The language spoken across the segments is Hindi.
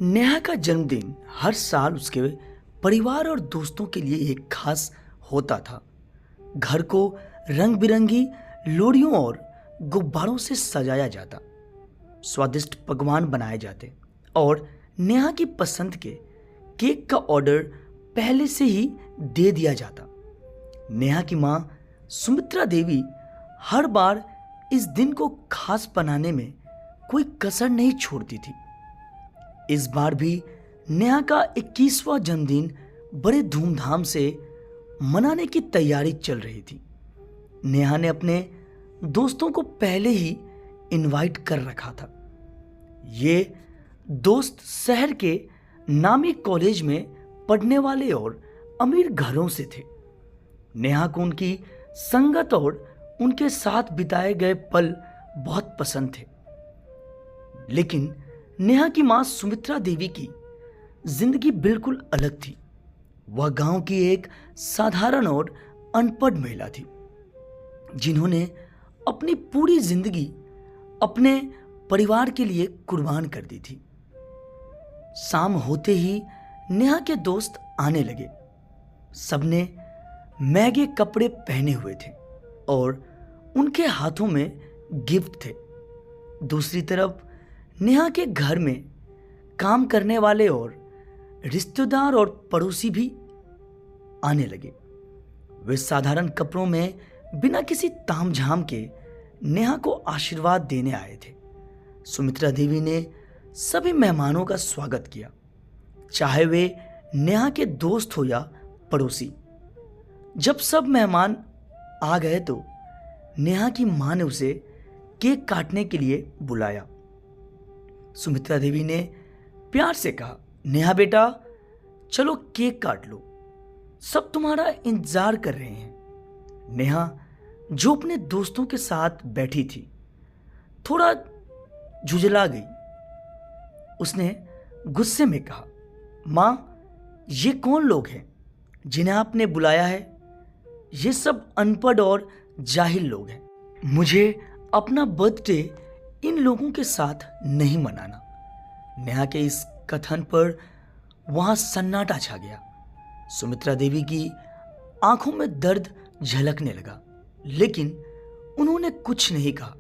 नेहा का जन्मदिन हर साल उसके परिवार और दोस्तों के लिए एक खास होता था। घर को रंग बिरंगी लोरियों और गुब्बारों से सजाया जाता, स्वादिष्ट पकवान बनाए जाते और नेहा की पसंद के केक का ऑर्डर पहले से ही दे दिया जाता। नेहा की माँ सुमित्रा देवी हर बार इस दिन को खास बनाने में कोई कसर नहीं छोड़ती थी। इस बार भी नेहा का 21वां जन्मदिन बड़े धूमधाम से मनाने की तैयारी चल रही थी। नेहा ने अपने दोस्तों को पहले ही इनवाइट कर रखा था। ये दोस्त शहर के नामी कॉलेज में पढ़ने वाले और अमीर घरों से थे। नेहा को उनकी संगत और उनके साथ बिताए गए पल बहुत पसंद थे। लेकिन नेहा की मां सुमित्रा देवी की जिंदगी बिल्कुल अलग थी। वह गांव की एक साधारण और अनपढ़ महिला थी, जिन्होंने अपनी पूरी जिंदगी अपने परिवार के लिए कुर्बान कर दी थी। शाम होते ही नेहा के दोस्त आने लगे। सबने महंगे कपड़े पहने हुए थे और उनके हाथों में गिफ्ट थे। दूसरी तरफ नेहा के घर में काम करने वाले और रिश्तेदार और पड़ोसी भी आने लगे। वे साधारण कपड़ों में बिना किसी तामझाम के नेहा को आशीर्वाद देने आए थे। सुमित्रा देवी ने सभी मेहमानों का स्वागत किया, चाहे वे नेहा के दोस्त हो या पड़ोसी। जब सब मेहमान आ गए तो नेहा की मां ने उसे केक काटने के लिए बुलाया। सुमित्रा देवी ने प्यार से कहा, नेहा बेटा, चलो केक काट लो, सब तुम्हारा इंतजार कर रहे हैं। नेहा, जो अपने दोस्तों के साथ बैठी थी, थोड़ा झुंझला गई। उसने गुस्से में कहा, मां, ये कौन लोग हैं जिन्हें आपने बुलाया है? ये सब अनपढ़ और जाहिल लोग हैं। मुझे अपना बर्थडे इन लोगों के साथ नहीं मनाना। नेहा के इस कथन पर वहां सन्नाटा छा गया। सुमित्रा देवी की आंखों में दर्द झलकने लगा, लेकिन उन्होंने कुछ नहीं कहा।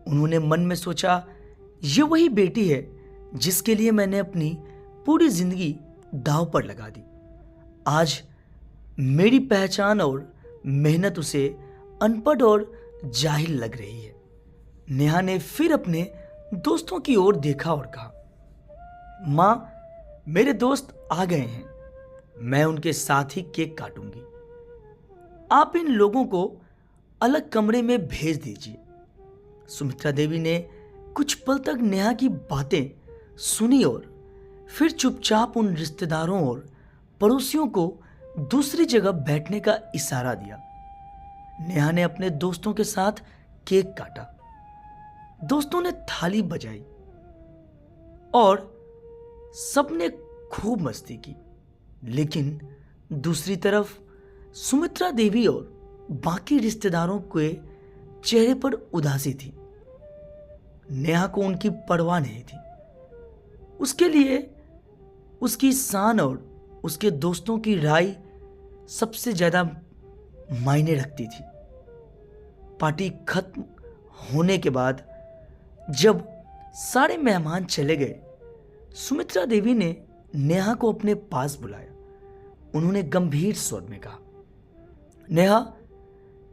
उन्होंने मन में सोचा, ये वही बेटी है जिसके लिए मैंने अपनी पूरी जिंदगी दांव पर लगा दी। आज मेरी पहचान और मेहनत उसे अनपढ़ और जाहिल लग रही है। नेहा ने फिर अपने दोस्तों की ओर देखा और कहा, मां, मेरे दोस्त आ गए हैं, मैं उनके साथ ही केक काटूंगी। आप इन लोगों को अलग कमरे में भेज दीजिए। सुमित्रा देवी ने कुछ पल तक नेहा की बातें सुनी और फिर चुपचाप उन रिश्तेदारों और पड़ोसियों को दूसरी जगह बैठने का इशारा दिया। नेहा ने अपने दोस्तों के साथ केक काटा। दोस्तों ने थाली बजाई और सबने खूब मस्ती की। लेकिन दूसरी तरफ सुमित्रा देवी और बाकी रिश्तेदारों के चेहरे पर उदासी थी। नेहा को उनकी परवाह नहीं थी। उसके लिए उसकी शान और उसके दोस्तों की राय सबसे ज्यादा मायने रखती थी। पार्टी खत्म होने के बाद जब सारे मेहमान चले गए, सुमित्रा देवी ने नेहा को अपने पास बुलाया। उन्होंने गंभीर स्वर में कहा, नेहा,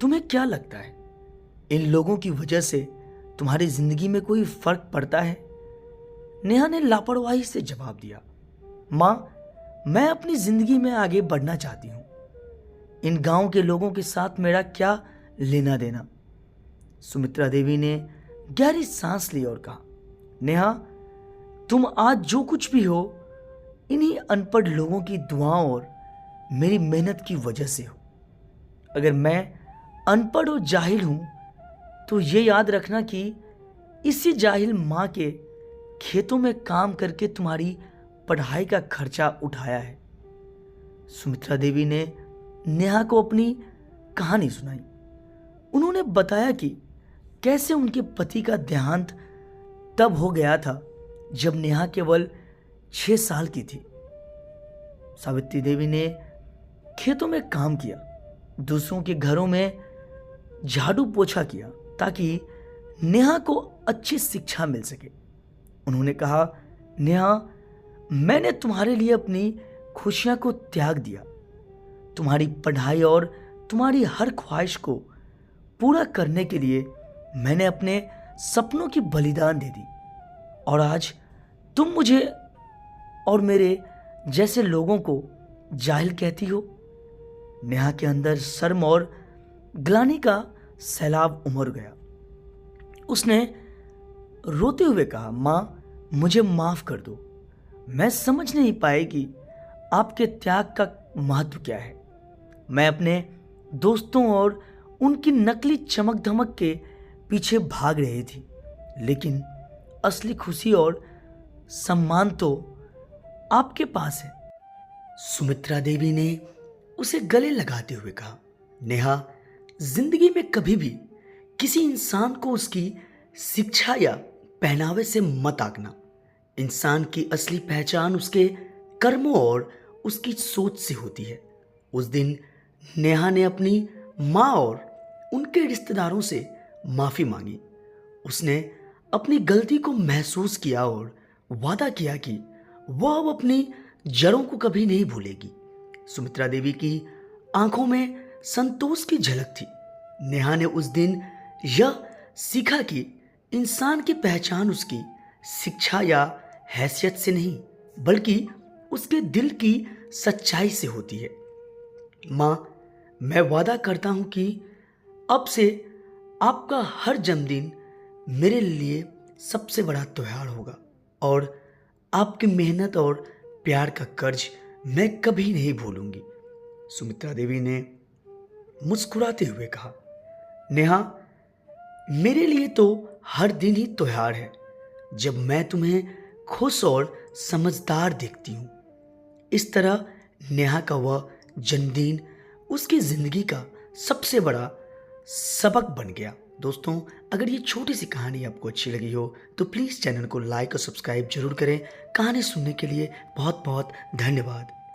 तुम्हें क्या लगता है, इन लोगों की वजह से तुम्हारी जिंदगी में कोई फर्क पड़ता है? नेहा ने लापरवाही से जवाब दिया, मां, मैं अपनी जिंदगी में आगे बढ़ना चाहती हूं। इन गांव के लोगों के साथ मेरा क्या लेना देना? सुमित्रा देवी ने गहरी सांस ली और कहा, नेहा, तुम आज जो कुछ भी हो, इन्हीं अनपढ़ लोगों की दुआओं और मेरी मेहनत की वजह से हो। अगर मैं अनपढ़ और जाहिल हूं तो ये याद रखना कि इसी जाहिल मां के खेतों में काम करके तुम्हारी पढ़ाई का खर्चा उठाया है। सुमित्रा देवी ने नेहा को अपनी कहानी सुनाई। उन्होंने बताया कि कैसे उनके पति का देहांत तब हो गया था जब नेहा केवल 6 साल की थी। सावित्री देवी ने खेतों में काम किया, दूसरों के घरों में झाड़ू पोछा किया ताकि नेहा को अच्छी शिक्षा मिल सके। उन्होंने कहा, नेहा, मैंने तुम्हारे लिए अपनी खुशियां को त्याग दिया। तुम्हारी पढ़ाई और तुम्हारी हर ख्वाहिश को पूरा करने के लिए मैंने अपने सपनों की बलिदान दे दी, और आज तुम मुझे और मेरे जैसे लोगों को जाहिल कहती हो। नेहा के अंदर शर्म और ग्लानि का सैलाब उमड़ गया। उसने रोते हुए कहा, माँ, मुझे माफ कर दो। मैं समझ नहीं पाई कि आपके त्याग का महत्व क्या है। मैं अपने दोस्तों और उनकी नकली चमक धमक के पीछे भाग रही थी, लेकिन असली खुशी और सम्मान तो आपके पास है। सुमित्रा देवी ने उसे गले लगाते हुए कहा, नेहा, जिंदगी में कभी भी किसी इंसान को उसकी शिक्षा या पहनावे से मत आंकना। इंसान की असली पहचान उसके कर्मों और उसकी सोच से होती है। उस दिन नेहा ने अपनी माँ और उनके रिश्तेदारों से माफ़ी मांगी। उसने अपनी गलती को महसूस किया और वादा किया कि वह अब अपनी जड़ों को कभी नहीं भूलेगी। सुमित्रा देवी की आंखों में संतोष की झलक थी। नेहा ने उस दिन यह सीखा कि इंसान की पहचान उसकी शिक्षा या हैसियत से नहीं, बल्कि उसके दिल की सच्चाई से होती है। माँ, मैं वादा करता हूँ कि अब से आपका हर जन्मदिन मेरे लिए सबसे बड़ा त्योहार होगा, और आपकी मेहनत और प्यार का कर्ज मैं कभी नहीं भूलूंगी। सुमित्रा देवी ने मुस्कुराते हुए कहा, नेहा, मेरे लिए तो हर दिन ही त्योहार है जब मैं तुम्हें खुश और समझदार देखती हूँ। इस तरह नेहा का वह जन्मदिन उसकी ज़िंदगी का सबसे बड़ा सबक बन गया। दोस्तों, अगर ये छोटी सी कहानी आपको अच्छी लगी हो तो प्लीज़ चैनल को लाइक और सब्सक्राइब जरूर करें। कहानी सुनने के लिए बहुत बहुत धन्यवाद।